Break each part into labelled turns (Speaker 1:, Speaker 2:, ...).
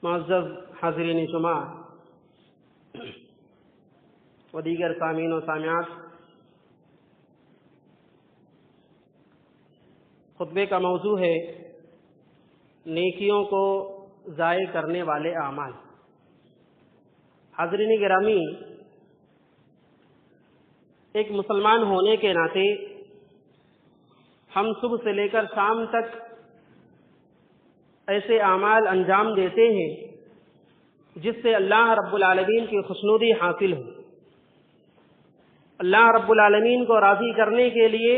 Speaker 1: معزز حاضرین جمعہ و دیگر سامعین و سامعات، خطبے کا موضوع ہے نیکیوں کو ضائع کرنے والے اعمال۔ حاضرین گرامی، ایک مسلمان ہونے کے ناطے ہم صبح سے لے کر شام تک ایسے اعمال انجام دیتے ہیں جس سے اللہ رب العالمین کی خوشنودی حاصل ہو۔ اللہ رب العالمین کو راضی کرنے کے لیے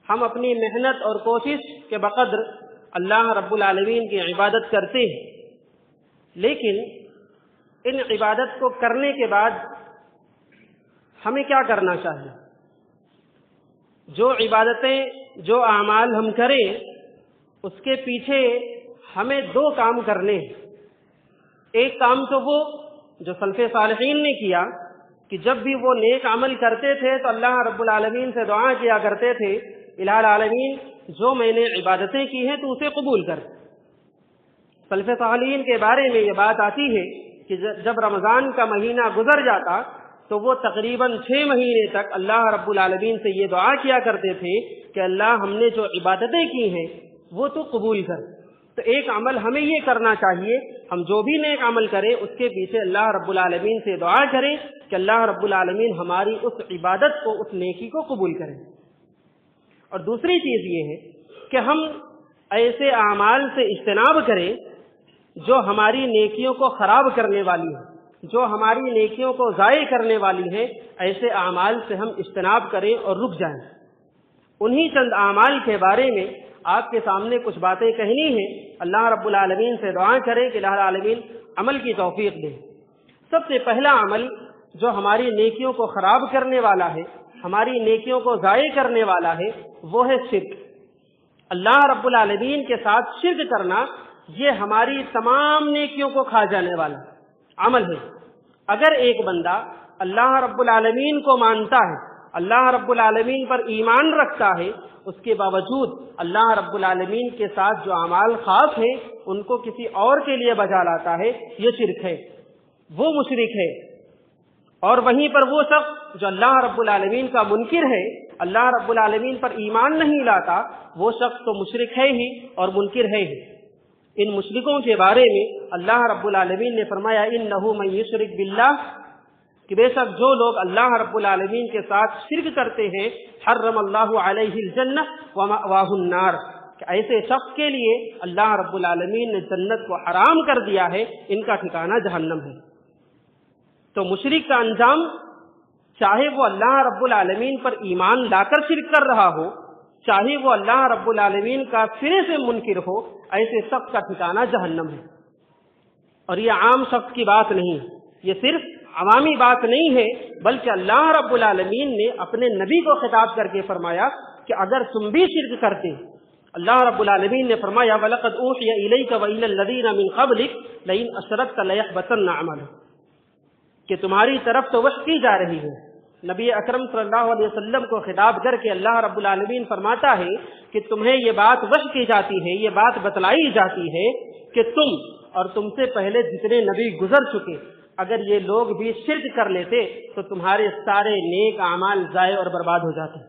Speaker 1: ہم اپنی محنت اور کوشش کے بقدر اللہ رب العالمین کی عبادت کرتے ہیں، لیکن ان عبادت کو کرنے کے بعد ہمیں کیا کرنا چاہیے؟ جو عبادتیں، جو اعمال ہم کریں، اس کے پیچھے ہمیں دو کام کرنے ہیں۔ ایک کام تو وہ جو سلف صالحین نے کیا کہ جب بھی وہ نیک عمل کرتے تھے تو اللہ رب العالمین سے دعا کیا کرتے تھے، الہ العالمین جو میں نے عبادتیں کی ہیں تو اسے قبول کر۔ سلف صالحین کے بارے میں یہ بات آتی ہے کہ جب رمضان کا مہینہ گزر جاتا تو وہ تقریباً 6 مہینے تک اللہ رب العالمین سے یہ دعا کیا کرتے تھے کہ اللہ ہم نے جو عبادتیں کی ہیں وہ تو قبول کر۔ تو ایک عمل ہمیں یہ کرنا چاہیے، ہم جو بھی نیک عمل کریں اس کے پیچھے اللہ رب العالمین سے دعا کریں کہ اللہ رب العالمین ہماری اس عبادت کو، اس نیکی کو قبول کریں۔ اور دوسری چیز یہ ہے کہ ہم ایسے اعمال سے اجتناب کریں جو ہماری نیکیوں کو خراب کرنے والی ہیں، جو ہماری نیکیوں کو ضائع کرنے والی ہیں، ایسے اعمال سے ہم اجتناب کریں اور رک جائیں۔ انہی چند اعمال کے بارے میں آپ کے سامنے کچھ باتیں کہنی ہیں۔ اللہ رب العالمین سے دعا کریں کہ الہ العالمین عمل کی توفیق دے۔ سب سے پہلا عمل جو ہماری نیکیوں کو خراب کرنے والا ہے، ہماری نیکیوں کو ضائع کرنے والا ہے، وہ ہے شرک۔ اللہ رب العالمین کے ساتھ شرک کرنا یہ ہماری تمام نیکیوں کو کھا جانے والا عمل ہے۔ اگر ایک بندہ اللہ رب العالمین کو مانتا ہے، اللہ رب العالمین پر ایمان رکھتا ہے، اس کے باوجود اللہ رب العالمین کے ساتھ جو اعمال خاص ہیں ان کو کسی اور کے لیے بجا لاتا ہے، یہ شرک ہے، وہ مشرک ہے۔ اور وہیں پر وہ شخص جو اللہ رب العالمین کا منکر ہے، اللہ رب العالمین پر ایمان نہیں لاتا، وہ شخص تو مشرک ہے ہی اور منکر ہے ہی۔ ان مشرکوں کے بارے میں اللہ رب العالمین نے فرمایا انہ من یشرک باللہ، کہ بے شک جو لوگ اللہ رب العالمین کے ساتھ شرک کرتے ہیں، حرم اللہ علیہ الجنہ ومأواہ النار، کہ ایسے شخص کے لیے اللہ رب العالمین نے جنت کو حرام کر دیا ہے، ان کا ٹھکانہ جہنم ہے۔ تو مشرک کا انجام، چاہے وہ اللہ رب العالمین پر ایمان لا کر شرک کر رہا ہو، چاہے وہ اللہ رب العالمین کا سرے سے منکر ہو، ایسے شخص کا ٹھکانہ جہنم ہے۔ اور یہ عام شخص کی بات نہیں، یہ صرف عوامی بات نہیں ہے، بلکہ اللہ رب العالمین نے اپنے نبی کو خطاب کر کے فرمایا کہ اگر تم بھی شرک کرتے، اللہ رب العالمین نے فرمایا وَلَقَدْ أُوحِيَ إِلَيْكَ وَإِلَى الَّذِينَ مِنْ قَبْلِكَ لَئِنْ أَشْرَكْتَ لَيَحْبَطَنَّ عَمَلُكَ، کہ تمہاری طرف تو وحی کی جا رہی ہے۔ نبی اکرم صلی اللہ علیہ وسلم کو خطاب کر کے اللہ رب العالمین فرماتا ہے کہ تمہیں یہ بات وحی کی جاتی ہے، یہ بات بتلائی جاتی ہے کہ تم اور تم سے پہلے جتنے نبی گزر چکے، اگر یہ لوگ بھی شرک کر لیتے تو تمہارے سارے نیک اعمال ضائع اور برباد ہو جاتے۔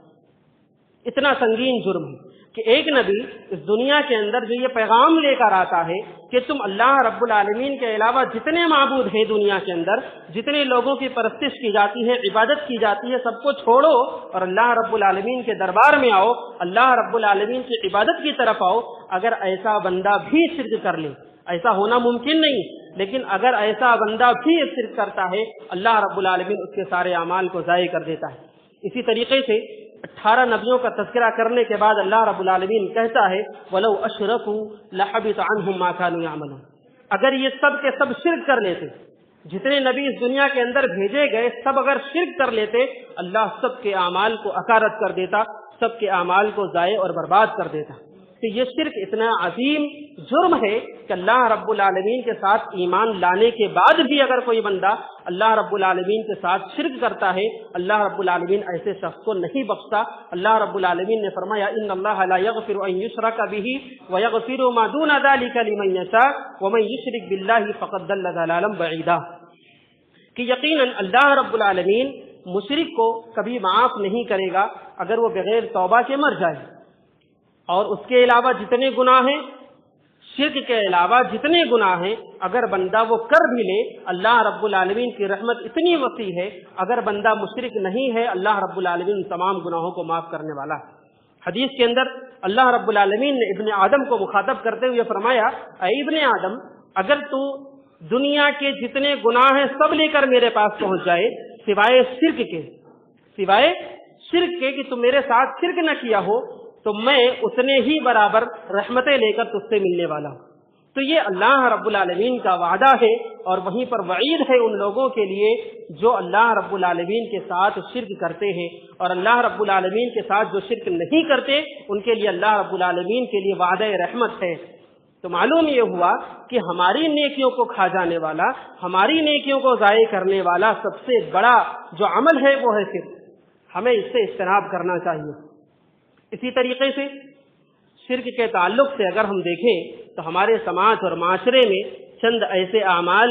Speaker 1: اتنا سنگین جرم ہے کہ ایک نبی اس دنیا کے اندر جو یہ پیغام لے کر آتا ہے کہ تم اللہ رب العالمین کے علاوہ جتنے معبود ہیں دنیا کے اندر، جتنے لوگوں کی پرستش کی جاتی ہے، عبادت کی جاتی ہے، سب کو چھوڑو اور اللہ رب العالمین کے دربار میں آؤ، اللہ رب العالمین کی عبادت کی طرف آؤ۔ اگر ایسا بندہ بھی شرک کر لے، ایسا ہونا ممکن نہیں، لیکن اگر ایسا بندہ بھی شرک کرتا ہے، اللہ رب العالمین اس کے سارے اعمال کو ضائع کر دیتا ہے۔ اسی طریقے سے 18 نبیوں کا تذکرہ کرنے کے بعد اللہ رب العالمین کہتا ہے وَلَوْ أَشْرَكُوا لَحَبِطَ عَنْهُمْ مَا كَانُوا يَعْمَلُونَ، اگر یہ سب کے سب شرک کر لیتے، جتنے نبی اس دنیا کے اندر بھیجے گئے سب اگر شرک کر لیتے، اللہ سب کے اعمال کو اکارت کر دیتا، سب کے اعمال کو ضائع اور برباد کر دیتا۔ کہ یہ شرک اتنا عظیم جرم ہے کہ اللہ رب العالمین کے ساتھ ایمان لانے کے بعد بھی اگر کوئی بندہ اللہ رب العالمین کے ساتھ شرک کرتا ہے، اللہ رب العالمین ایسے شخص کو نہیں بخشتا۔ اللہ رب العالمین نے فرمایا ان اللہ لا یغفر ان یشرک بہ ویغفر ما دون ذلک لمن یشاء ومن یشرک باللہ فقد ضل ضلالا بعیدا، کہ یقیناً اللہ رب العالمین مشرک کو کبھی معاف نہیں کرے گا اگر وہ بغیر توبہ کے مر جائے، اور اس کے علاوہ جتنے گناہ ہیں، شرک کے علاوہ جتنے گناہ ہیں، اگر بندہ وہ کر بھی لے، اللہ رب العالمین کی رحمت اتنی وسیع ہے، اگر بندہ مشرک نہیں ہے اللہ رب العالمین تمام گناہوں کو معاف کرنے والا ہے۔ حدیث کے اندر اللہ رب العالمین نے ابن آدم کو مخاطب کرتے ہوئے فرمایا، اے ابن آدم، اگر تو دنیا کے جتنے گناہ ہیں سب لے کر میرے پاس پہنچ جائے سوائے شرک کے کہ تم میرے ساتھ شرک نہ کیا ہو، تو میں اتنے ہی برابر رحمتیں لے کر تجھ سے ملنے والا ہوں۔ تو یہ اللہ رب العالمین کا وعدہ ہے، اور وہیں پر وعید ہے ان لوگوں کے لیے جو اللہ رب العالمین کے ساتھ شرک کرتے ہیں، اور اللہ رب العالمین کے ساتھ جو شرک نہیں کرتے ان کے لیے اللہ رب العالمین کے لیے وعدہ رحمت ہے۔ تو معلوم یہ ہوا کہ ہماری نیکیوں کو کھا جانے والا، ہماری نیکیوں کو ضائع کرنے والا سب سے بڑا جو عمل ہے وہ ہے شرک، ہمیں اس سے اجتناب کرنا چاہیے۔ اسی طریقے سے شرک کے تعلق سے اگر ہم دیکھیں تو ہمارے سماج اور معاشرے میں چند ایسے اعمال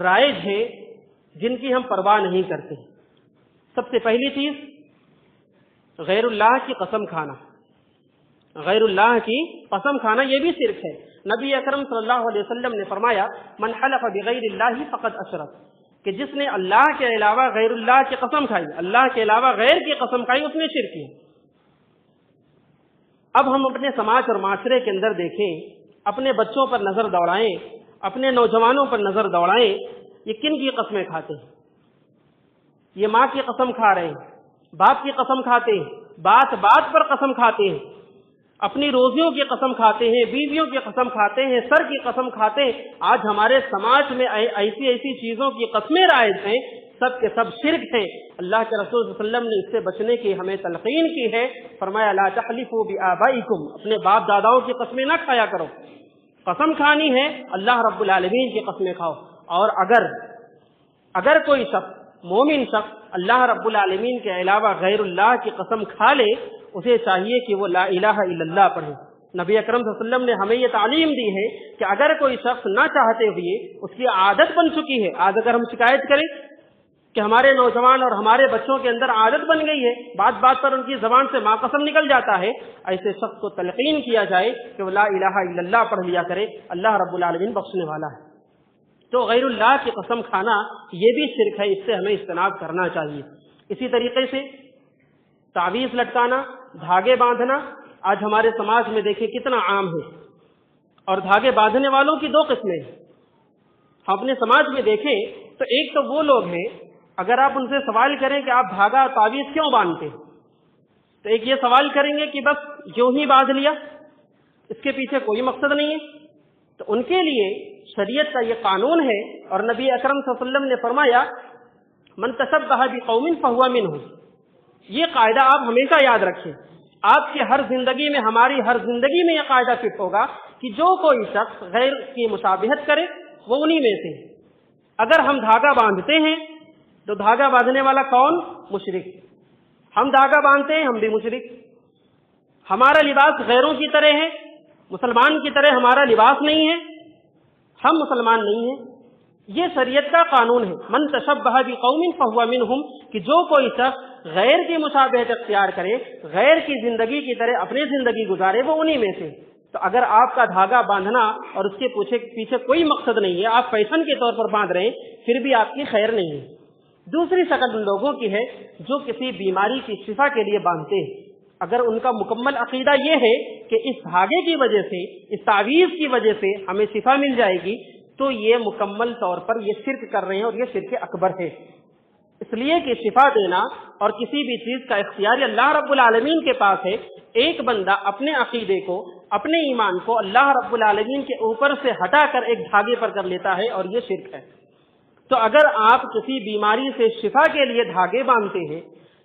Speaker 1: رائج ہیں جن کی ہم پرواہ نہیں کرتے۔ سب سے پہلی چیز غیر اللہ کی قسم کھانا، غیر اللہ کی قسم کھانا یہ بھی شرک ہے۔ نبی اکرم صلی اللہ علیہ وسلم نے فرمایا من حلف بغیر اللہ فقد اشرک، کہ جس نے اللہ کے علاوہ غیر اللہ کی قسم کھائی، اللہ کے علاوہ غیر کی قسم کھائی، اس نے شرک کیا۔ اب ہم اپنے سماج اور معاشرے کے اندر دیکھیں، اپنے بچوں پر نظر دوڑائیں، اپنے نوجوانوں پر نظر دوڑائیں، یہ کن کی قسمیں کھاتے ہیں؟ یہ ماں کی قسم کھا رہے ہیں، باپ کی قسم کھاتے ہیں، بات بات پر قسم کھاتے ہیں، اپنی روزیوں کی قسم کھاتے ہیں، بیویوں کی قسم کھاتے ہیں، سر کی قسم کھاتے ہیں۔ آج ہمارے سماج میں ایسی چیزوں کی قسمیں رائج ہیں، سب کے سب شرک ہیں۔ اللہ کے رسول صلی اللہ علیہ وسلم نے اس سے بچنے کی ہمیں تلقین کی ہے، فرمایا لا تحلفوا بآبائکم، اپنے باپ داداؤں کی قسمیں نہ کھایا کرو۔ قسم کھانی ہے اللہ رب العالمین کی قسمیں کھاؤ، اور اگر کوئی شخص مومن شخص اللہ رب العالمین کے علاوہ غیر اللہ کی قسم کھا لے، اسے چاہیے کہ وہ لا الہ الا اللہ پڑھے۔ نبی اکرم صلی اللہ علیہ وسلم نے ہمیں یہ تعلیم دی ہے کہ اگر کوئی شخص نہ چاہتے ہوئے اس کی عادت بن چکی ہے، آج اگر ہم شکایت کریں کہ ہمارے نوجوان اور ہمارے بچوں کے اندر عادت بن گئی ہے، بات بات پر ان کی زبان سے ماں قسم نکل جاتا ہے، ایسے شخص کو تلقین کیا جائے کہ وہ لا الہ الا اللہ پڑھ لیا کرے، اللہ رب العالمین بخشنے والا ہے۔ تو غیر اللہ کی قسم کھانا یہ بھی شرک ہے، اس سے ہمیں اجتناب کرنا چاہیے۔ اسی طریقے سے تعویذ لٹکانا، دھاگے باندھنا آج ہمارے سماج میں دیکھیں کتنا عام ہے، اور دھاگے باندھنے والوں کی دو قسمیں ہیں۔ ہم اپنے سماج میں دیکھیں تو ایک تو وہ لوگ ہیں، اگر آپ ان سے سوال کریں کہ آپ دھاگا تعویذ کیوں باندھتے ہیں، تو ایک یہ سوال کریں گے کہ بس یوں ہی باندھ لیا، اس کے پیچھے کوئی مقصد نہیں ہے۔ تو ان کے لیے شریعت کا یہ قانون ہے، اور نبی اکرم صلی اللہ علیہ وسلم نے فرمایا من تشبہ بقوم فہو منہم، یہ قاعدہ آپ ہمیشہ یاد رکھیں۔ آپ کی ہر زندگی میں، ہماری ہر زندگی میں یہ قاعدہ فٹ ہوگا کہ جو کوئی شخص غیر کی مشابہت کرے وہ انہی میں سے۔ اگر ہم دھاگا باندھتے ہیں تو دھاگا باندھنے والا کون؟ مشرک۔ ہم دھاگا باندھتے ہیں، ہم بھی مشرک۔ ہمارا لباس غیروں کی طرح ہے، مسلمان کی طرح ہمارا لباس نہیں ہے، ہم مسلمان نہیں ہیں۔ یہ شریعت کا قانون ہے، من تشبہ بقوم فہو منہم، کہ جو کوئی شخص غیر کی مشابہت اختیار کرے، غیر کی زندگی کی طرح اپنی زندگی گزارے، وہ انہی میں سے۔ تو اگر آپ کا دھاگا باندھنا اور اس کے پیچھے کوئی مقصد نہیں ہے، آپ فیشن کے طور پر باندھ رہے ہیں، پھر بھی آپ کی خیر نہیں ہے۔ دوسری شکل ان لوگوں کی ہے جو کسی بیماری کی شفا کے لیے باندھتے ہیں۔ اگر ان کا مکمل عقیدہ یہ ہے کہ اس دھاگے کی وجہ سے، اس تعویذ کی وجہ سے ہمیں شفا مل جائے گی، تو یہ مکمل طور پر یہ شرک کر رہے ہیں، اور یہ شرک اکبر ہے۔ اس لیے کہ شفا دینا اور کسی بھی چیز کا اختیار اللہ رب العالمین کے پاس ہے۔ ایک بندہ اپنے عقیدے کو، اپنے ایمان کو اللہ رب العالمین کے اوپر سے ہٹا کر ایک دھاگے پر کر لیتا ہے، اور یہ شرک ہے۔ تو اگر آپ کسی بیماری سے شفا کے لیے دھاگے باندھتے ہیں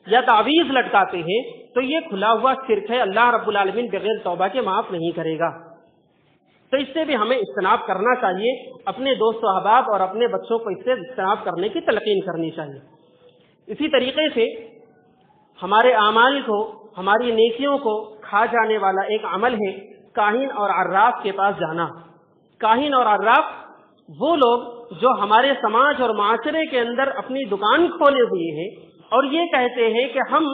Speaker 1: یا تعویذ لٹکاتے ہیں تو یہ کھلا ہوا شرک ہے، اللہ رب العالمین بغیر توبہ کے معاف نہیں کرے گا۔ تو اس سے بھی ہمیں اجتناب کرنا چاہیے، اپنے دوست و احباب اور اپنے بچوں کو اس سے اجتناب کرنے کی تلقین کرنی چاہیے۔ اسی طریقے سے ہمارے اعمال کو، ہماری نیکیوں کو کھا جانے والا ایک عمل ہے کاہن اور عراف کے پاس جانا۔ کاہن اور عراف وہ لوگ جو ہمارے سماج اور معاشرے کے اندر اپنی دکان کھولے ہوئے ہیں اور یہ کہتے ہیں کہ ہم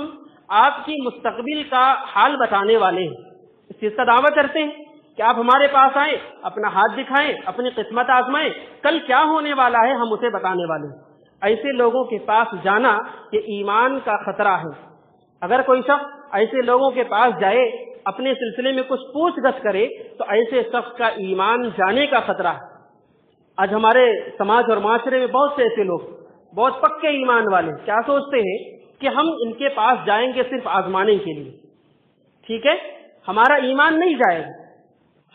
Speaker 1: آپ کی مستقبل کا حال بتانے والے ہیں، اس چیز کا دعویٰ کرتے ہیں کہ آپ ہمارے پاس آئیں، اپنا ہاتھ دکھائیں، اپنی قسمت آزمائیں، کل کیا ہونے والا ہے ہم اسے بتانے والے ہیں۔ ایسے لوگوں کے پاس جانا یہ ایمان کا خطرہ ہے۔ اگر کوئی شخص ایسے لوگوں کے پاس جائے، اپنے سلسلے میں کچھ پوچھ گچھ کرے تو ایسے شخص کا ایمان جانے کا خطرہ ہے۔ آج ہمارے سماج اور معاشرے میں بہت سے ایسے لوگ بہت پکے ایمان والے کیا سوچتے ہیں کہ ہم ان کے پاس جائیں گے صرف آزمانے کے لیے۔ ٹھیک ہے، ہمارا ایمان نہیں جائے گا،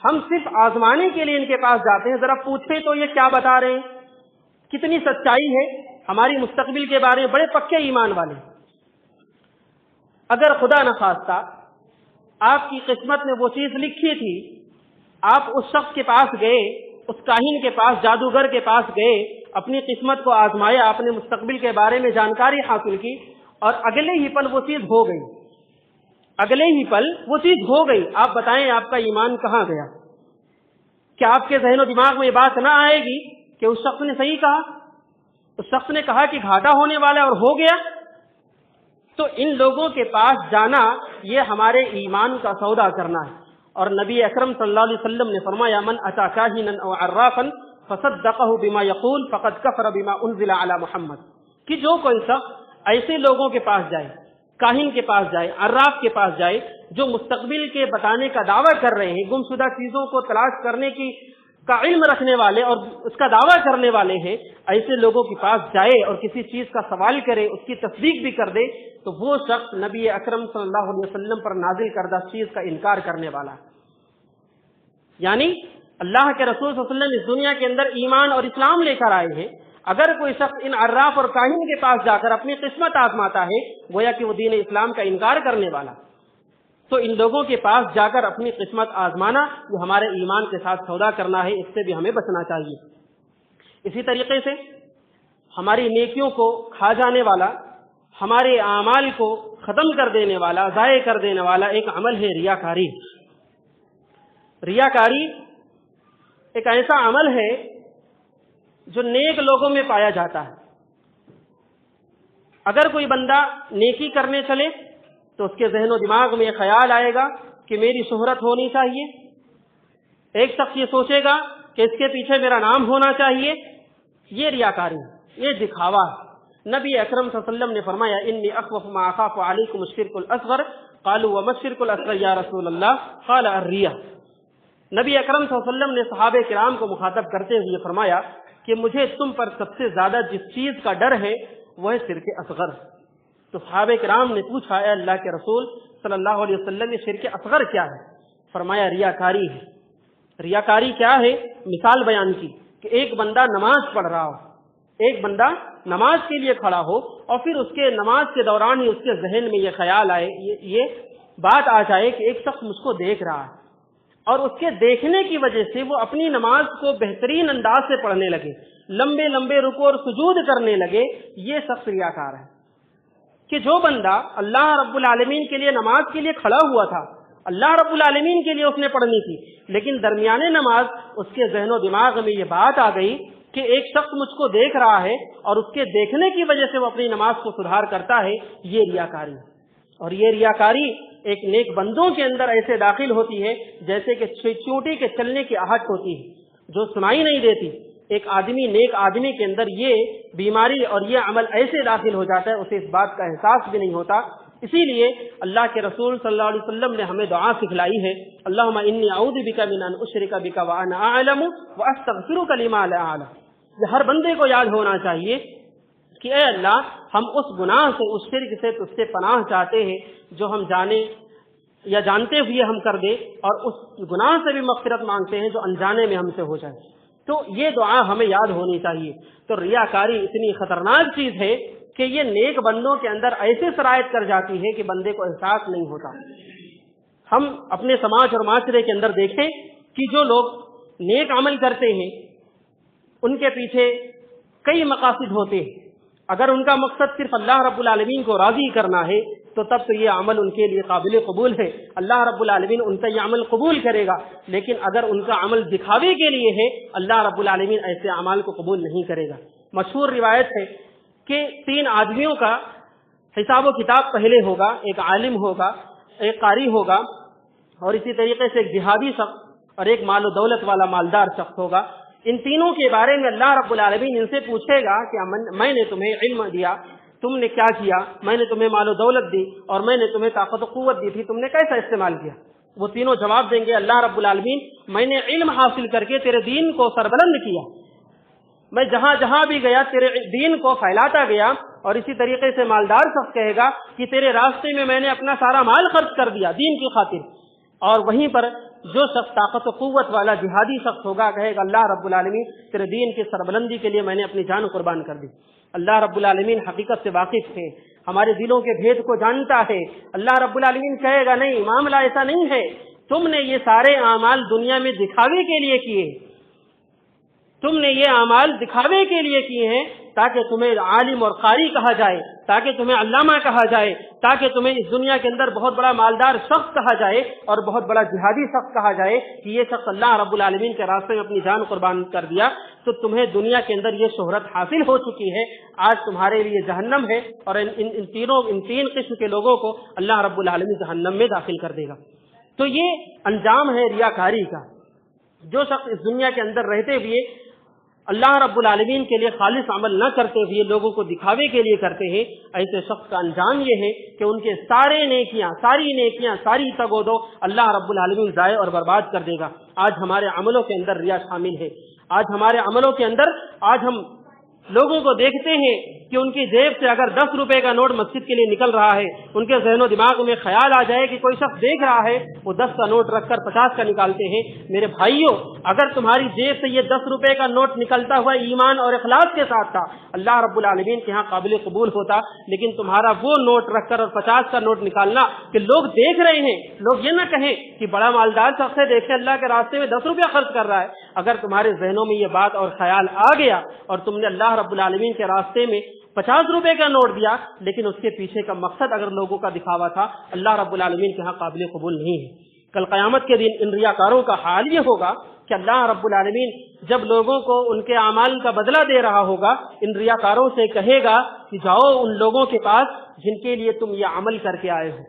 Speaker 1: ہم صرف آزمانے کے لیے ان کے پاس جاتے ہیں۔ ذرا پوچھیں تو یہ کیا بتا رہے ہیں، کتنی سچائی ہے ہماری مستقبل کے بارے میں، بڑے پکے ایمان والے۔ اگر خدا نخواستہ آپ کی قسمت میں وہ چیز لکھی تھی، آپ اس شخص کے پاس گئے، اس کاہن کے پاس، جادوگر کے پاس گئے، اپنی قسمت کو آزمایا، اپنے مستقبل کے بارے میں جانکاری حاصل کی اور اگلے ہی پل وہ چیز ہو گئی، اگلے ہی پل وہ چیز ہو گئی، آپ بتائیں آپ کا ایمان کہاں گیا؟ کیا آپ کے ذہن و دماغ میں یہ بات نہ آئے گی کہ اس شخص نے صحیح کہا، اس شخص نے کہا کہ گھاٹا ہونے والا ہے اور ہو گیا؟ تو ان لوگوں کے پاس جانا یہ ہمارے ایمان کا سودا کرنا ہے۔ اور نبی اکرم صلی اللہ علیہ وسلم نے فرمایا من اتی کاہنا او عرافا فصدقه بما يقول فقد كفر بما انزل على محمد، کہ جو کوئی شخص ایسے لوگوں کے پاس جائے، کاہن کے پاس جائے، عراف کے پاس جائے، جو مستقبل کے بتانے کا دعویٰ کر رہے ہیں، گمشدہ چیزوں کو تلاش کرنے کا علم رکھنے والے اور اس کا دعویٰ کرنے والے ہیں، ایسے لوگوں کے پاس جائے اور کسی چیز کا سوال کرے، اس کی تصدیق بھی کر دے، تو وہ شخص نبی اکرم صلی اللہ علیہ وسلم پر نازل کردہ چیز کا انکار کرنے والا ہے۔ یعنی اللہ کے رسول صلی اللہ علیہ وسلم اس دنیا کے اندر ایمان اور اسلام لے کر آئے ہیں، اگر کوئی شخص ان عراف اور کاہن کے پاس جا کر اپنی قسمت آزماتا ہے، گویا کہ وہ دین اسلام کا انکار کرنے والا۔ تو ان لوگوں کے پاس جا کر اپنی قسمت آزمانا یہ ہمارے ایمان کے ساتھ سودا کرنا ہے، اس سے بھی ہمیں بچنا چاہیے۔ اسی طریقے سے ہماری نیکیوں کو کھا جانے والا، ہمارے اعمال کو ختم کر دینے والا، ضائع کر دینے والا ایک عمل ہے ریاکاری۔ ریاکاری ایک ایسا عمل ہے جو نیک لوگوں میں پایا جاتا ہے۔ اگر کوئی بندہ نیکی کرنے چلے تو اس کے ذہن و دماغ میں یہ خیال آئے گا کہ میری شہرت ہونی چاہیے، ایک شخص یہ سوچے گا کہ اس کے پیچھے میرا نام ہونا چاہیے، یہ ریاکاری ہے، یہ دکھاوا ہے۔ نبی اکرم صلی اللہ علیہ وسلم نے فرمایا انی اخوف ما اخاف علیکم الشرک الاصغر قالوا وما الشرک الاصغر یا رسول اللہ قال الریا۔ نبی اکرم صلی اللہ علیہ وسلم نے صحابہ کرام کو مخاطب کرتے ہوئے فرمایا کہ مجھے تم پر سب سے زیادہ جس چیز کا ڈر ہے وہ ہے شرک اصغر۔ تو صحابہ کرام نے پوچھا اے اللہ کے رسول صلی اللہ علیہ وسلم یہ شرک اصغر کیا ہے؟ فرمایا ریاکاری ہے۔ ریاکاری کیا ہے؟ مثال بیان کی کہ ایک بندہ نماز پڑھ رہا ہو، ایک بندہ نماز کے لیے کھڑا ہو اور پھر اس کے نماز کے دوران ہی اس کے ذہن میں یہ خیال آئے، یہ بات آ جائے کہ ایک شخص مجھ کو دیکھ رہا ہے، اور اس کے دیکھنے کی وجہ سے وہ اپنی نماز کو بہترین انداز سے پڑھنے لگے، لمبے لمبے رکوع اور سجود کرنے لگے، یہ شخص ریاکار ہے۔ کہ جو بندہ اللہ رب العالمین کے لیے نماز کے لیے کھڑا ہوا تھا، اللہ رب العالمین کے لیے اس نے پڑھنی تھی، لیکن درمیان نماز اس کے ذہن و دماغ میں یہ بات آ گئی کہ ایک شخص مجھ کو دیکھ رہا ہے اور اس کے دیکھنے کی وجہ سے وہ اپنی نماز کو سدھار کرتا ہے، یہ ریاکاری ہے۔ اور یہ ریاکاری ایک نیک بندوں کے اندر ایسے داخل ہوتی ہے جیسے کہ چونٹی کے چلنے کی آہٹ ہوتی ہے جو سنائی نہیں دیتی۔ ایک آدمی، نیک آدمی کے اندر یہ بیماری اور یہ عمل ایسے داخل ہو جاتا ہے اسے اس بات کا احساس بھی نہیں ہوتا۔ اسی لیے اللہ کے رسول صلی اللہ علیہ وسلم نے ہمیں دعا سکھلائی ہے، اللہم انی اعوذ بک من ان اشرک بک وانا اعلم واستغفرک لما لا اعلم۔ یہ ہر بندے کو یاد ہونا چاہیے کہ اے اللہ ہم اس گناہ سے، اس شرک سے تجھ سے پناہ چاہتے ہیں جو ہم جانے یا جانتے ہوئے ہم کر دے، اور اس گناہ سے بھی مغفرت مانگتے ہیں جو انجانے میں ہم سے ہو جائے۔ تو یہ دعا ہمیں یاد ہونی چاہیے۔ تو ریاکاری اتنی خطرناک چیز ہے کہ یہ نیک بندوں کے اندر ایسے شرائط کر جاتی ہے کہ بندے کو احساس نہیں ہوتا۔ ہم اپنے سماج اور معاشرے کے اندر دیکھیں کہ جو لوگ نیک عمل کرتے ہیں ان کے پیچھے کئی مقاصد ہوتے ہیں۔ اگر ان کا مقصد صرف اللہ رب العالمین کو راضی کرنا ہے تو تب تو یہ عمل ان کے لیے قابل قبول ہے، اللہ رب العالمین ان کا یہ عمل قبول کرے گا۔ لیکن اگر ان کا عمل دکھاوے کے لیے ہے، اللہ رب العالمین ایسے اعمال کو قبول نہیں کرے گا۔ مشہور روایت ہے کہ 3 آدمیوں کا حساب و کتاب پہلے ہوگا، ایک عالم ہوگا، ایک قاری ہوگا، اور اسی طریقے سے ایک جہادی شخص اور ایک مال و دولت والا مالدار شخص ہوگا۔ ان تینوں کے بارے میں اللہ رب العالمین ان سے پوچھے گا کہ میں نے تمہیں علم دیا، تم نے کیا کیا؟ میں نے تمہیں مال و دولت دی اور میں نے تمہیں طاقت و قوت دی تھی، تم نے کیسا استعمال کیا؟ وہ تینوں جواب دیں گے اللہ رب العالمین میں نے علم حاصل کر کے تیرے دین کو سربلند کیا، میں جہاں جہاں بھی گیا تیرے دین کو پھیلاتا گیا۔ اور اسی طریقے سے مالدار شخص کہے گا کہ تیرے راستے میں نے اپنا سارا مال خرچ کر دیا دین کی خاطر۔ اور وہیں پر جو شخص طاقت و قوت والا جہادی شخص ہوگا کہے گا اللہ رب العالمین تیرے دین کی سربلندی کے لیے میں نے اپنی جان قربان کر دی۔ اللہ رب العالمین حقیقت سے واقف ہے، ہمارے دلوں کے بھید کو جانتا ہے۔ اللہ رب العالمین کہے گا نہیں، معاملہ ایسا نہیں ہے، تم نے یہ سارے اعمال دنیا میں دکھاوے کے لیے کیے، تم نے یہ اعمال دکھاوے کے لیے کیے ہیں تاکہ تمہیں عالم اور قاری کہا جائے، تاکہ تمہیں علامہ کہا جائے، تاکہ تمہیں اس دنیا کے اندر بہت بڑا مالدار شخص کہا جائے اور بہت بڑا جہادی شخص کہا جائے کہ یہ شخص اللہ رب العالمین کے راستے میں اپنی جان قربان کر دیا۔ تو تمہیں دنیا کے اندر یہ شہرت حاصل ہو چکی ہے، آج تمہارے لیے جہنم ہے، اور ان تین قسم کے لوگوں کو اللہ رب العالمین جہنم میں داخل کر دے گا۔ تو یہ انجام ہے ریاکاری کا۔ جو شخص اس دنیا کے اندر رہتے ہوئے اللہ رب العالمین کے لیے خالص عمل نہ کرتے ہوئے لوگوں کو دکھاوے کے لیے کرتے ہیں، ایسے شخص کا انجام یہ ہے کہ ان کے ساری نیکیاں ساری تگ و دو اللہ رب العالمین ضائع اور برباد کر دے گا۔ آج ہمارے عملوں کے اندر ریا شامل ہے، آج ہمارے عملوں کے اندر ہم لوگوں کو دیکھتے ہیں کہ ان کی جیب سے اگر 10 روپے کا نوٹ مسجد کے لیے نکل رہا ہے، ان کے ذہن و دماغ میں خیال آ جائے کہ کوئی شخص دیکھ رہا ہے، وہ 10 کا نوٹ رکھ کر 50 کا نکالتے ہیں۔ میرے بھائیوں، اگر تمہاری جیب سے یہ 10 روپے کا نوٹ نکلتا ہوا ایمان اور اخلاص کے ساتھ تھا، اللہ رب العالمین کے ہاں قابل قبول ہوتا، لیکن تمہارا وہ نوٹ رکھ کر اور 50 کا نوٹ نکالنا کہ لوگ دیکھ رہے ہیں، لوگ یہ نہ کہیں کہ بڑا مالدار شخص ہے، دیکھے اللہ کے راستے میں 10 روپیہ خرچ کر رہا ہے۔ اگر تمہارے ذہنوں میں یہ بات اور خیال آ گیا اور تم نے اللہ رب العالمین کے راستے میں 50 روپے کا نوٹ دیا، لیکن اس کے پیچھے کا مقصد اگر لوگوں کا دکھاوا تھا، اللہ رب العالمین کے ہاں قابل قبول نہیں ہے۔ کل قیامت کے دن ان ریاکاروں کا حال یہ ہوگا کہ اللہ رب العالمین جب لوگوں کو ان کے اعمال کا بدلہ دے رہا ہوگا، ان ریاکاروں سے کہے گا کہ جاؤ ان لوگوں کے پاس جن کے لیے تم یہ عمل کر کے آئے ہو،